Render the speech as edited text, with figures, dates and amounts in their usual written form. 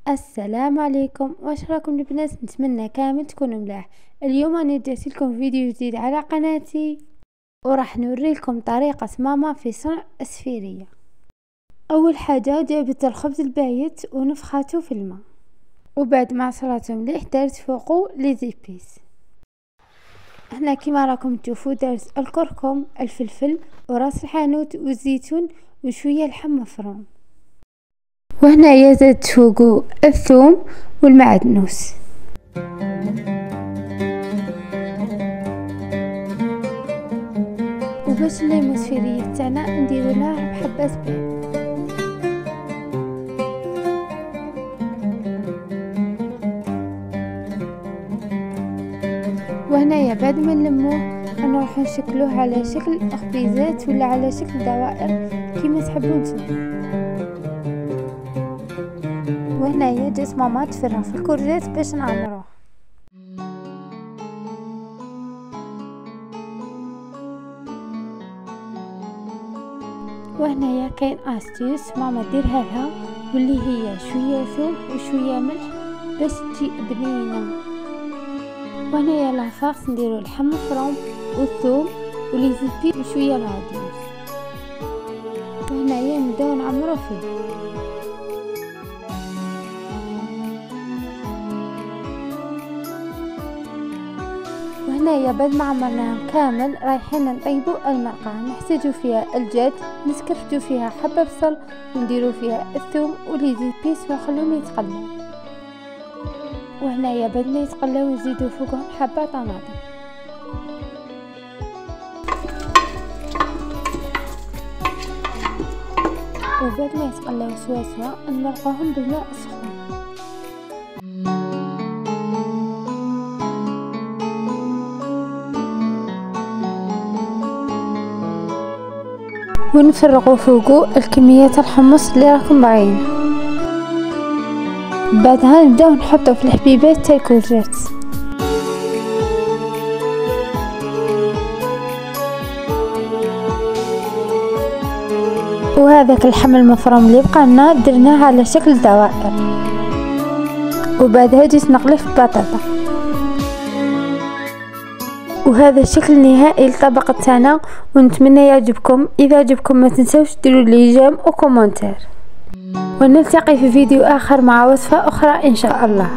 السلام عليكم، واش راكم البنات؟ نتمنى كامل تكونوا ملاح. اليوم انا جيت لكم فيديو جديد على قناتي، وراح نوري لكم طريقة ماما في صنع السفيرية. اول حاجة جابت الخبز البايت ونفخته في الماء، وبعد ما عصرته مليح دارت فوقه لي زيبيس. هنا كيما راكم تشوفوا دارت الكركم، الفلفل وراس الحانوت والزيتون وشوية لحم مفروم، وهنا زادت فوقو الثوم والمعدنوس. وباش نليمو السفيرية تاعنا نديرو لها حبات بيض. وهنايا بعد ما نلموه نروح نشكلوه على شكل خبيزات ولا على شكل دوائر كيما تحبوا نتوما. وهنايا جات ماما تفرغ في الكورجات باش نعمروه. وهنايا كاين استيوس ماما ديرها لها، واللي هي شويه ثوم وشويه ملح باش تجي بنينه. وهنايا لافاس نديرو اللحم مفروم والثوم ولي زيبي وشويه العدس. وهنايا نبداو نعمرو فيه. وهنايا بعد ما عمرناهم كامل رايحين نطيبوا المرقه. نحتاجو فيها الجاج، نسكرفتو فيها حبه بصل ونديرو فيها الثوم ولي زيبيس ونخليهم يتقلاو. وهنايا بعد ما يتقلاو نزيدو فوقهم حبه طماطم. وبعد ما يتقلاو سوا نمرقوهم بالماء السخون. ونفرغوا فوقو الكميات الحمص اللي راكم باغيين. بعدها نبداو نحطو في الحبيبات تاع الكورجات. وهذاك اللحم المفروم اللي بقالنا درناه على شكل دوائر، وبعدها جيت نقلي في البطاطا. وهذا الشكل النهائي للطبق تاعنا، ونتمنى يعجبكم. اذا عجبكم ما تنسوش ديروا لي جيم وكومنتير، ونلتقي في فيديو اخر مع وصفة اخرى ان شاء الله.